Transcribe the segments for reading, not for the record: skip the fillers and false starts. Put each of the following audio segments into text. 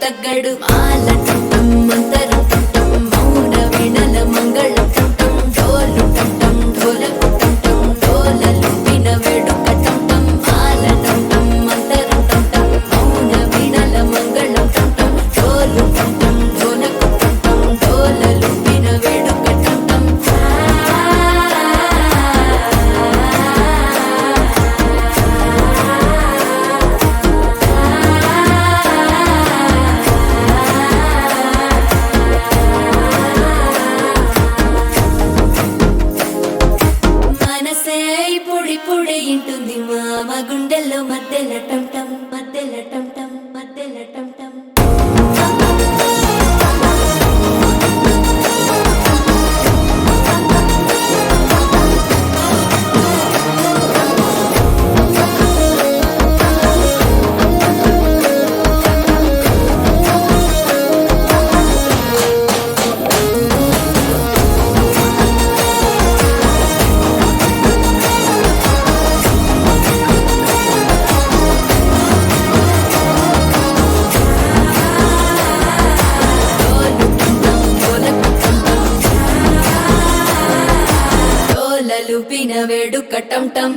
తగ్గడు మాల టం మంతరం టం మౌన వీణల మంగళం టం డోలు టం ఢోలకు టం డోలలు విన వేడుక టం మాల టం మంతరం టం మౌన వీణల మంగళం టం డోలు టం ఢోలకు టం డోలలు విన వేడుక టం మనసే పొడి పొడి ఇంటుంది మామ గుండెల్లో మధ్యల టం టం మధ్యల టం టం మధ్యల టం టం లూపిన వేడుక టం టం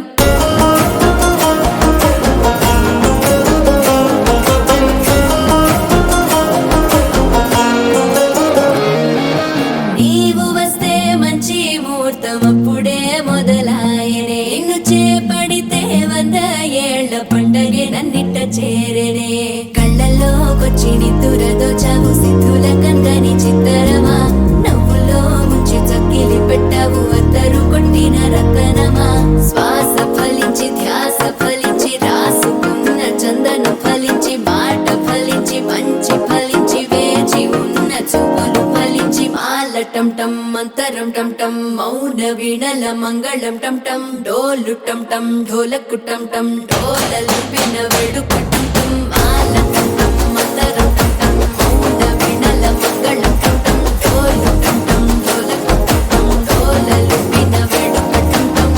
నీవు వస్తే మంచి ముహూర్తం అప్పుడే మొదలాయనే నిన్ను చేపడితే 100 ఏళ్ల పండగే నన్నిట్ట చేరనే కళ్ళల్లోకొచ్చి నిద్దురతో చావు సిద్ధుల కందని చిత్తరమా నవ్వులో ముంచి చక్కిలి పెట్టావు అద్దరు కొట్టిన రతనమా శ్వాస ఫలించి ధ్యాస ఫలించి రాసుకున్న చందనం ఫలించి మాట ఫలించి మంచి ఫలించి వేచి ఉన్న చూపులు ఫలించి మాల టం టం మంతరం టం టం మౌన వీణల మంగళం టం టం డోలు టం టం ఢోలకు టం టం డోలలు విన వేడుక టం టం మాల టం టం మంతరం టం టం మౌన వీణల మంగళం టం టం డోలు టం టం ఢోలకు టం టం డోలలు విన వేడుక టం టం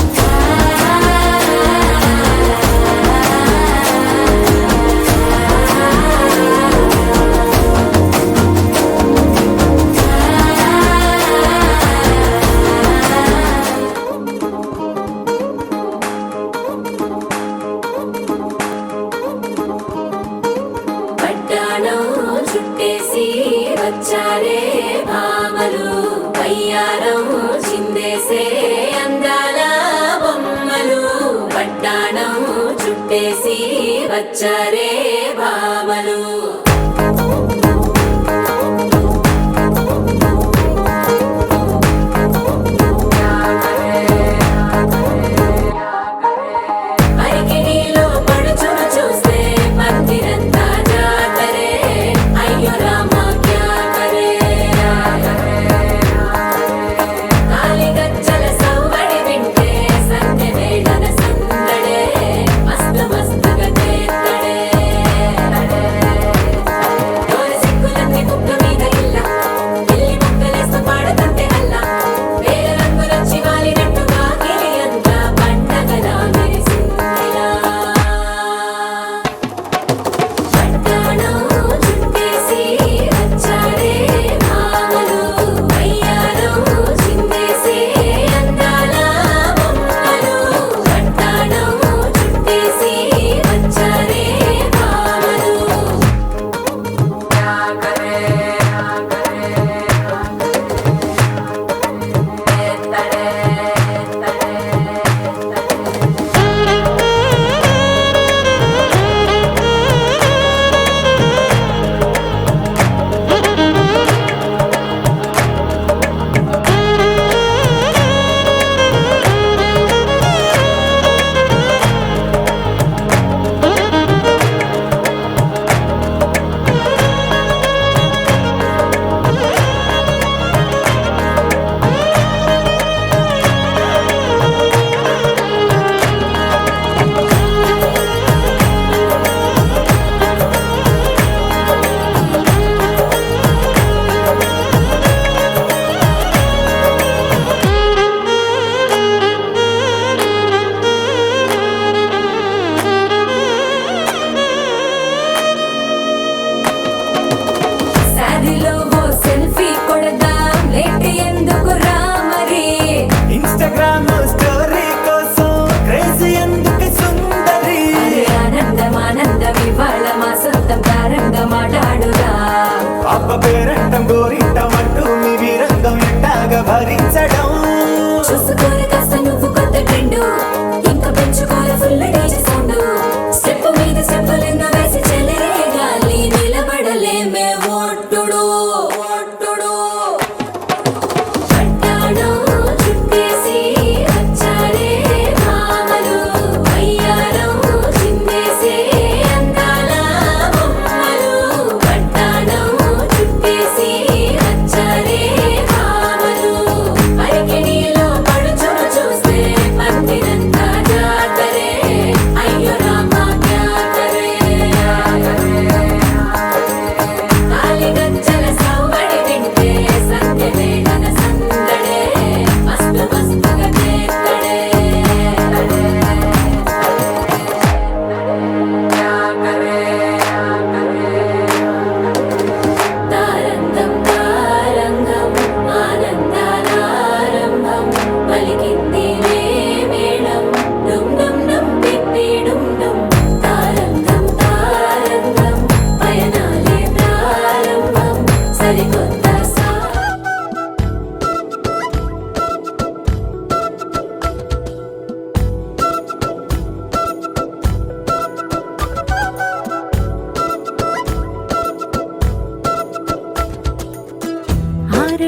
పట్టాణం చుట్టేసి వచ్చారే భామలు పయ్యారం చిందేసే అందాల బొమ్మలు పట్టాణం చుట్టేసి వచ్చారే భామలు అరికిణీలో పడుచును చూస్తే పందిరంతా జాతరే అయ్యో రామ క్యా కరే కాలిగజ్జల సవ్వడి వింటే సంధ్య వేళన సందడే మస్తు మస్తుగా చేత్తడే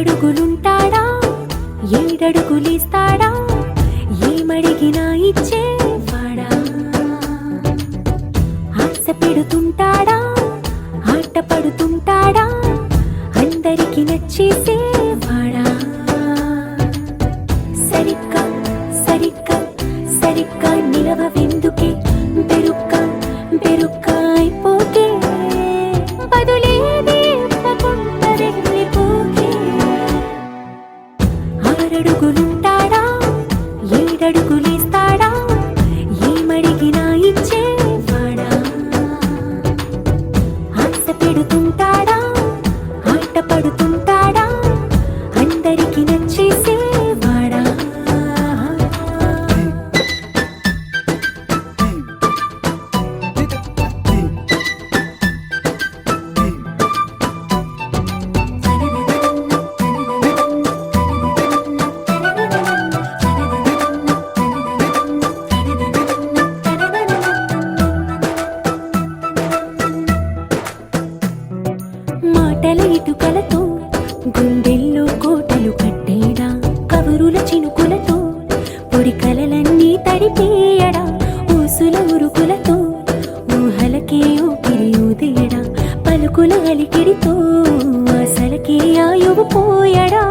ఆరడుగులుంటాడా ఏడడుగులిస్తాడా ఏమడిగినా ఇచ్చేవాడా ఆశ పెడుతుంటాడా ఆట పడుతుంటాడా అందరికి నచ్చేసేవాడా సరిగ్గా సరిగ్గా సరిగ్గా నిలవెందుకే బెరుక్క బెరుక్క అయిపోకే బదులేది ఇవ్వకుండా వెళ్ళిపోకే ఆరడుగులుంటాడా ఏడడుగులేస్తాడా ఏమడిగినా ఇచ్చేవాడా ఆశ పెడుతుంటాడా ఆట పడుతుంటాడా అందరికి నచ్చేసేవాడా మాటల ఇటుకలతో గుండెల్లో కోటలు కట్టేడా కబురుల చినుకులతో పొడి కలలన్నీ తడిపేయడా ఊసుల ఉరుకులతో ఊహలకే ఊపిరి ఊదేయడా పలుకుల అలికిడితో అసలకే ఆయువు పోయడా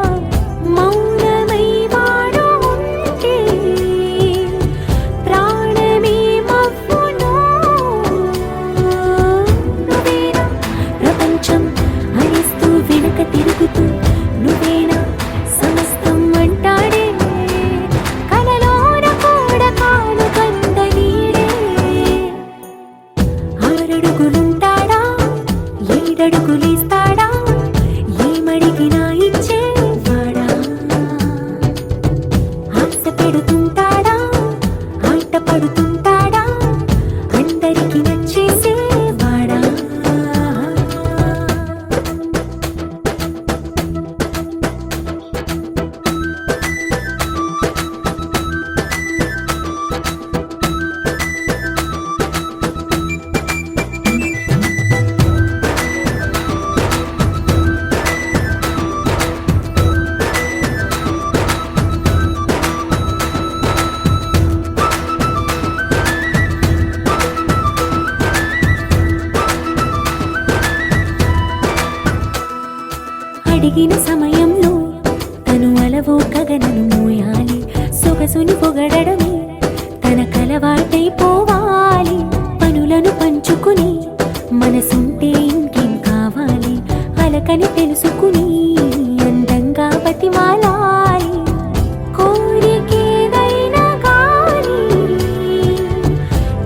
మౌనమై వాడు ఉంటే ప్రాణమే మవ్వును నువ్వేనా ప్రపంచం అరిస్తూ వెనక తిరుగుతూ నువ్వేనా సమస్తం అంటాడే కలలోన కూడా కాలు కంద నీడే ఆరడుగులుంటాడా ఏడడుగులేస్తాడా ఏమడిగినా ఇచ్చేవాడా ఆశ పెడుతుంటాడా ఆట పడుతుంటాడా అందరికి నచ్చేసేవాడా అడిగిన సమయంలో తను అలవో గగనను మోయాలి సొగసుని పొగడమే తనకలవాటైపోవాలి పనులను పంచుకుని మనసుంటే ఇంకేం కావాలి అలకని తెలుసుకుని అందంగా బతిమాలాలి కోరికేదైనా గాని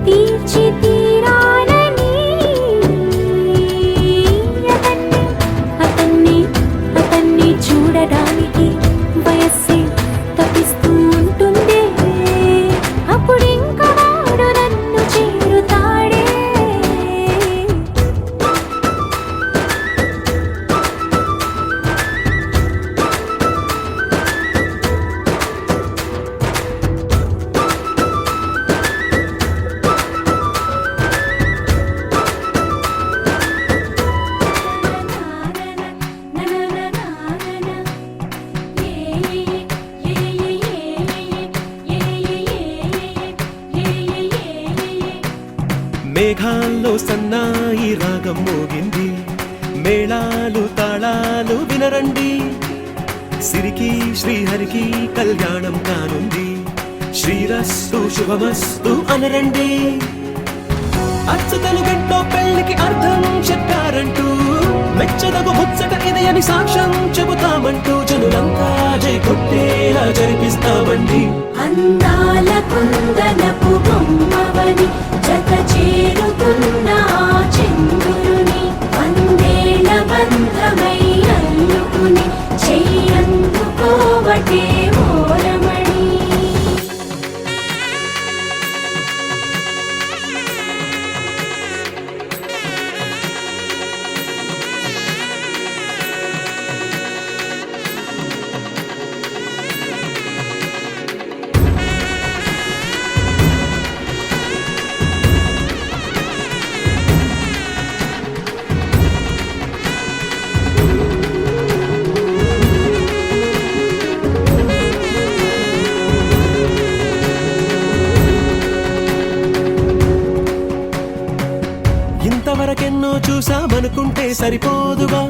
తీర్చి తీరాలని అతన్ని అతన్ని చూడడానికి వయస్సే తప్పిస్తూ ఉంటుంది అప్పుడింకా వాడు నన్ను చేరుతాడే మేఘాల్లో సన్నాయి రాగం మోగింది మేళాలు తాళాలు వినరండి సిరికి శ్రీహరికి కళ్యాణం కానుంది శ్రీరస్తు శుభమస్తు అనరండి అచ్చతలు గంటో పెళ్లికి అర్థం చెప్పారంటూ మెచ్చదగు ముచ్చట ఇది అని సాక్ష్యం చెబుతామంటూ జనులంతా జై కొట్టేలా జరిపిస్తామండి అందాల కుందనపు బొమ్మవని జత చేరుతున్న ఆ చంద్రుని వందేళ్ల బంధమై అల్లుకుని చెయ్యందుకోవటే ఓరమణి ఎన్నో చూసామనుకుంటే సరిపోదుగా,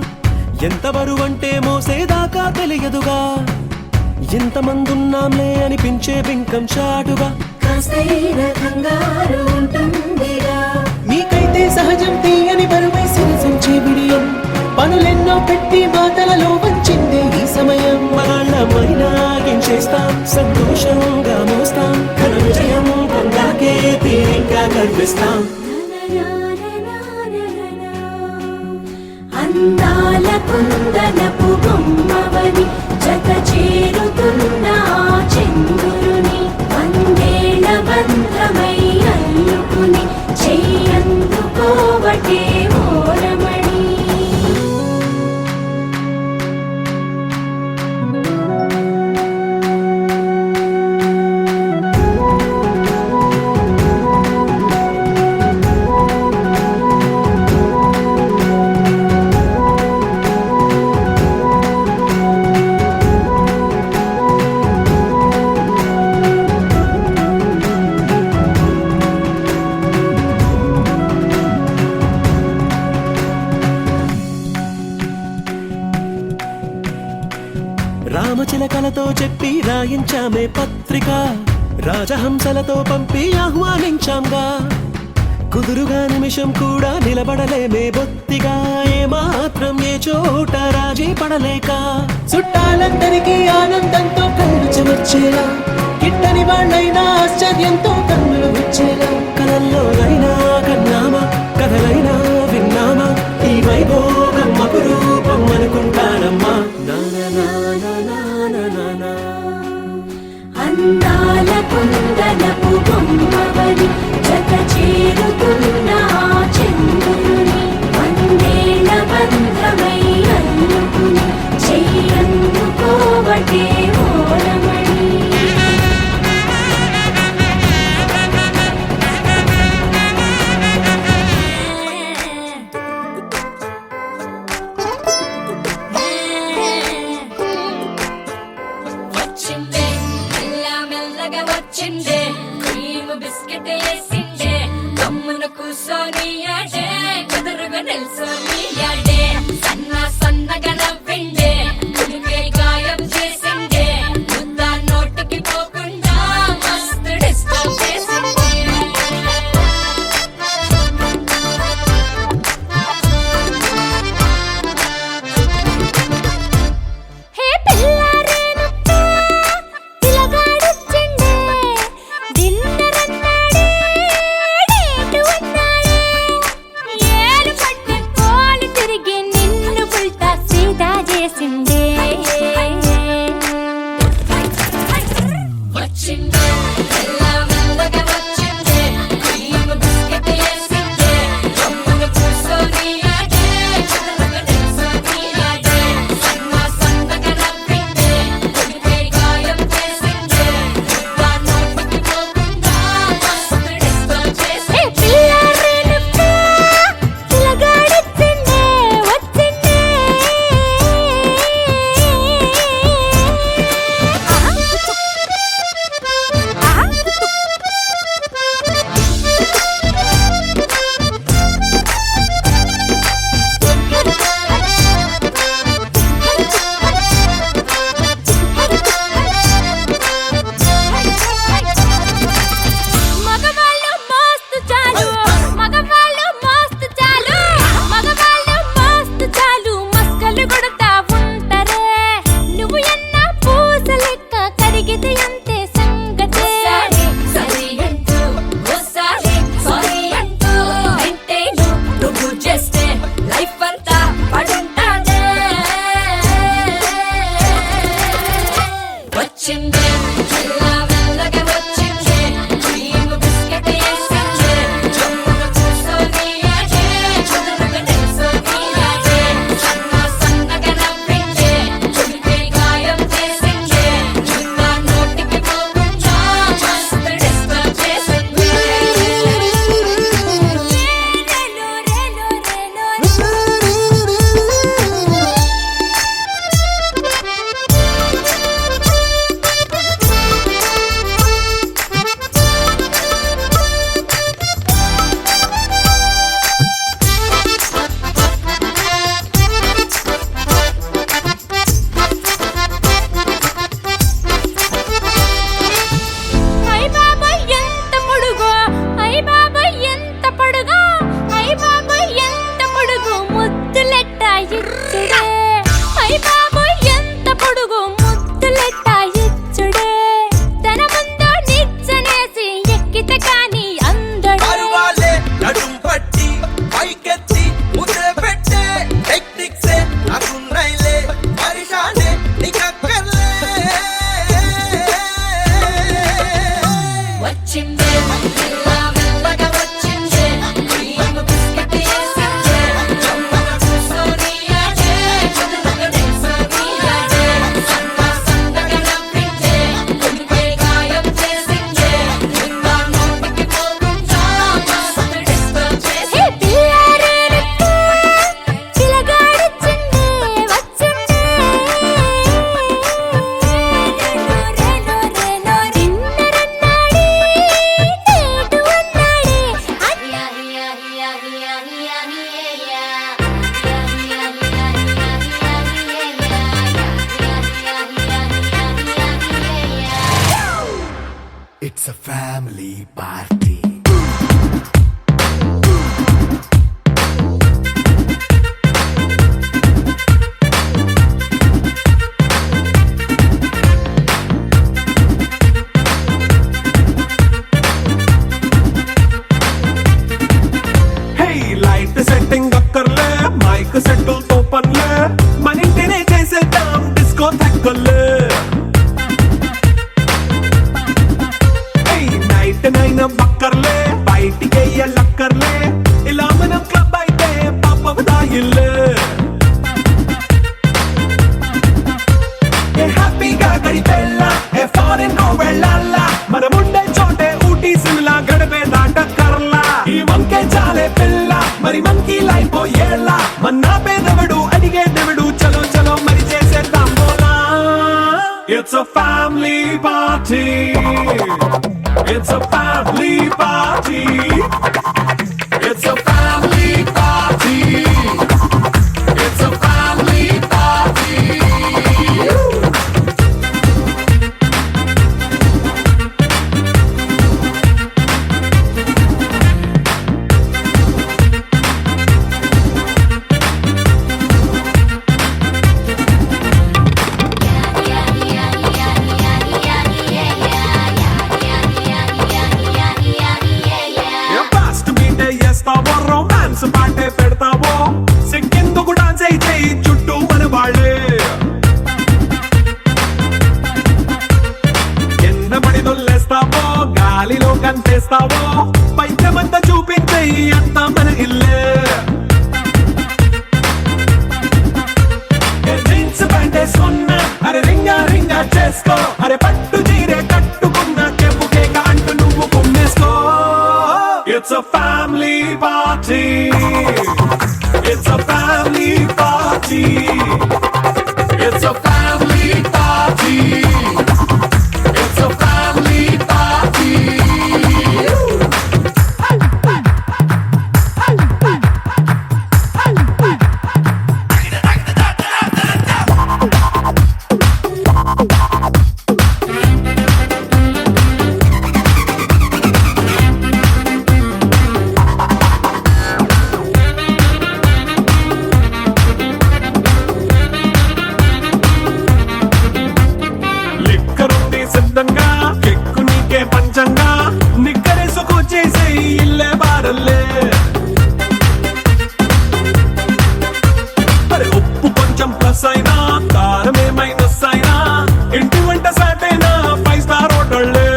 ఎంత బరువంటే మోసేదాకా తెలియదుగా, ఎంతమందున్నాంలే అనిపించే బింకం చాటుగా కాస్తైనా కంగారు ఉంటుందిగా. మీకైతే సహజం తీయని బరువై సిరిసించే బిడియం, పనులెన్నో పెట్టి మాటలలో వంచిందే ఈ సమయం. మనాళ్ళమైనా చేస్తాం, సంతోషంగా మోస్తాం, ఘన విజయం పొందాకే తీరిగ్గా కనిపిస్తాం. అందాల కుందనపు బొమ్మవని జత చేరుతున్న ఆ చంద్రుని వందేళ్ల బంధమై అల్లుకుని చెయ్యందుకోవటే ఓరమణి. రామచిలకలతో చెప్పి రాయించామే పత్రిక, రాజహంసలతో పంపి ఆహ్వానించాంగా, కుదురుగా నిమిషం కూడా నిలబడలేమే బొత్తిగా, ఏ మాత్రం ఏ చోట రాజీ పడలేక, చుట్టాలందరికీ ఆనందంతో కళ్ళు చెమర్చేలా, కిట్టని వాళ్ళైనా ఆశ్చర్యంతో కన్నులు వచ్చేలా, కలల్లోనైనా కన్నామా కథలైనా విన్నామా, ఈ వైభోగం అపురూపం అనుకుంటానమ్మా. అందాల కుందనపు బొమ్మవని జత చేరుతున్న ఆ చంద్రుని వందేళ్ల బంధమై అల్లుకుని చెయ్యందుకోవటే ఓరమణి. వచ్చిందే మెల్ల మెల్లగా వచ్చిందే, క్రీమ్ బిస్కెట్ వేసిందే, గమ్మున కూసోని యాడే కుదురుగా నిల్సోని యాడే, సన్న సన్నగా నవ్విండే, కుడికే గాయం చేసిందే, ముద్ద నోటికి పోకుండా మస్తు డిస్టర్బ్ చేసిందే. హే పిల్లారేనుక్క పిలగాడొచ్చిండే, డిన్నర్ అన్నాడే, డేటు అన్నాడే, ఏలు పట్టి కోలు తిరిగి నిన్ను పుల్టా సీదా చేసిండే. వచ్చిందే మెల్ల మెల్లగా వచ్చిందే, క్రీమ్ బిస్కెట్ వేసిందే, గమ్మున కూసోని యాడే కుదురుగా నిల్సోని యాడే, సన్న సన్నగా నవ్విందే, కుడికే గాయం చేసిందే, ముద్ద నోటికి పోకుండా మస్తు డిస్టర్బ్ హే చేసిందే. పిల్లారేనుక్క పిలగాడొచ్చిండే, వచ్చిండే. It's a family party. Hey, light setting అక్కర్లే మైక్ సెట్టుల్ తో పనులే మన ఇంటినే చేసేద్దాం డిస్కో థక్కర్లే నైట్ నైన్ బక్కర్లే బయటికి లక్కర్లే ఇలా మనం క్లబ్ అయితే పాపదాయిల్లే హ్యాపీగా గడిపెళ్ళ ఏ ఫారెన్ నో వెళ్ళాలా మనం ఉండే చోటే ఊటీ సిమ్లా గడిపే దాటక్కర్లా ఈ వంకే చాలే పిల్ల మరి మంకీ లైఫ్ ఏళ్ళ మన్నా పేదవడు అడిగేదెవడు చలో చలో మరి చేసేద్దాం బోలా It's a family party. It's a family party. It's a family party. It's a family party. Fast మీటే చేస్తావో రొమాన్స్ పాటే పెడతావో సిక్కిందుకు డాన్స్ అయితే చుట్టూ మన వాళ్ళే కింద పడి దొల్లేస్తావో గాలిలో కంటేస్తావో పైకమంతా చూపించే అంతా మన ఇల్లే జీన్స్ ప్యాంట్ వేసుకున్నా అరే రింగా రింగా చేసుకో అరే పట్టు చీరే కట్టుకున్న కెప్పు కేక అంటూ నువ్వు కుమ్మేసుకో It's a family party. It's a family party. It's a family party. It's a family party. లిక్కరుంది సిద్ధంగా కెక్కు నీకే పంచంగా నిక్కరేసుకు చేసే ఇల్లే బారల్లే అరే ఉప్పు కొంచెం ప్లస్ అయినా కారం ఏమై మిస్ అయినా ఇంటి వంట సాటైనా 5 స్టార్ హోటళ్ళే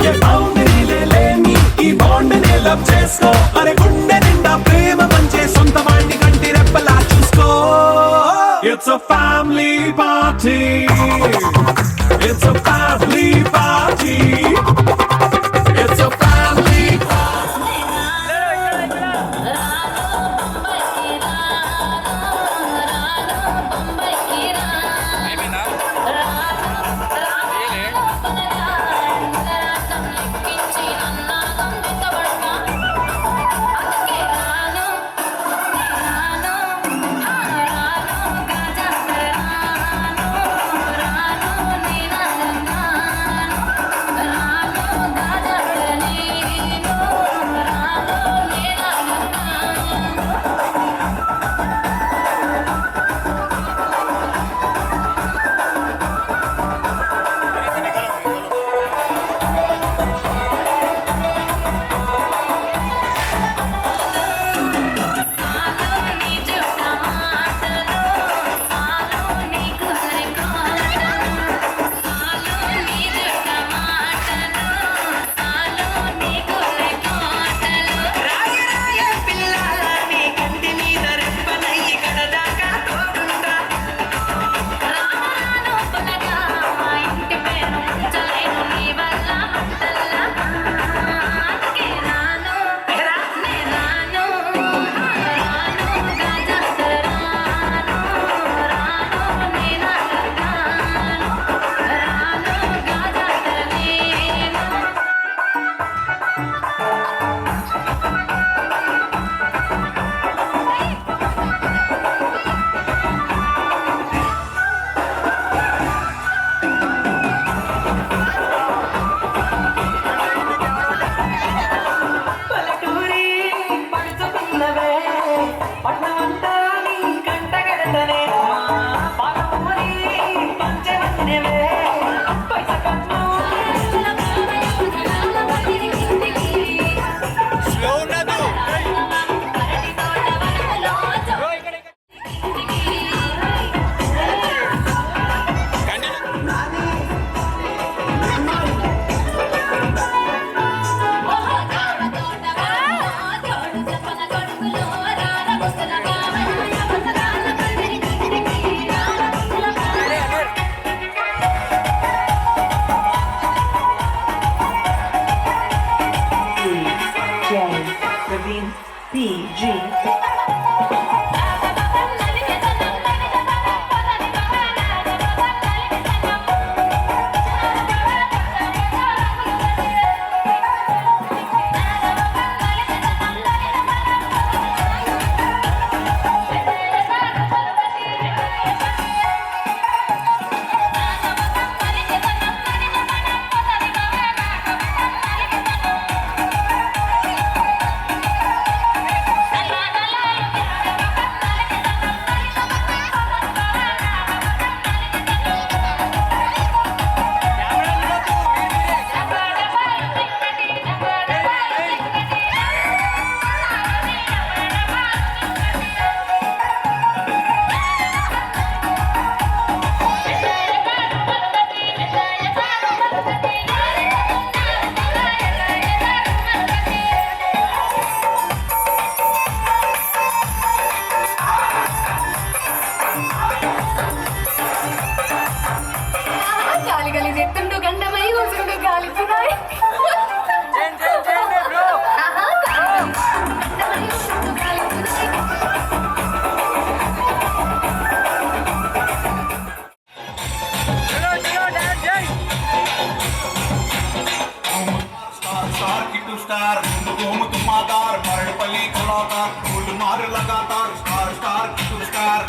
ఏ బౌండరీలే లేని ఈ బాండ్ని లవ్ చేసుకో అరే గుండె నిండా ప్రేమ పంచే సొంత వాణ్ణి కంటి రెప్పలా చూసుకో It's a family party. It's a family party. It's a family party. Naveen PG. గాలి గాలి నెత్తుండు గండమై కూర్చుండు గాలితున్నాయి स्टार किटू स्टार घूम तुमादार मरड़पल्ली कलाकार फूल मार लगातार स्टार स्टार किटू स्टार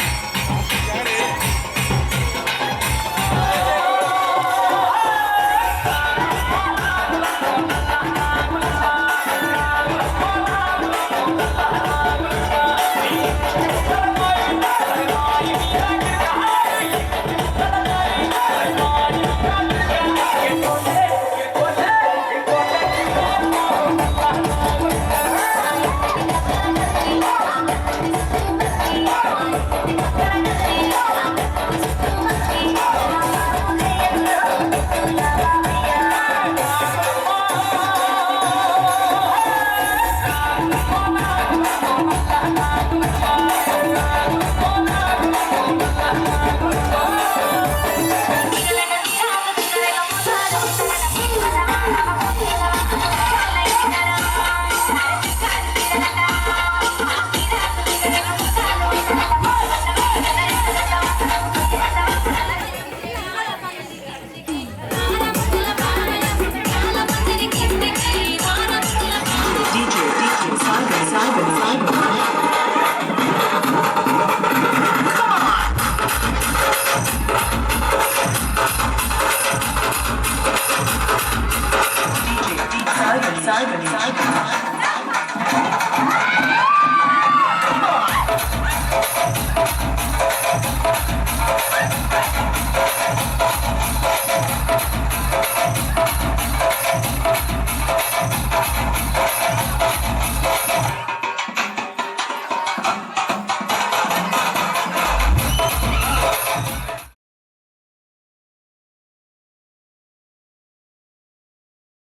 DJ Sagar.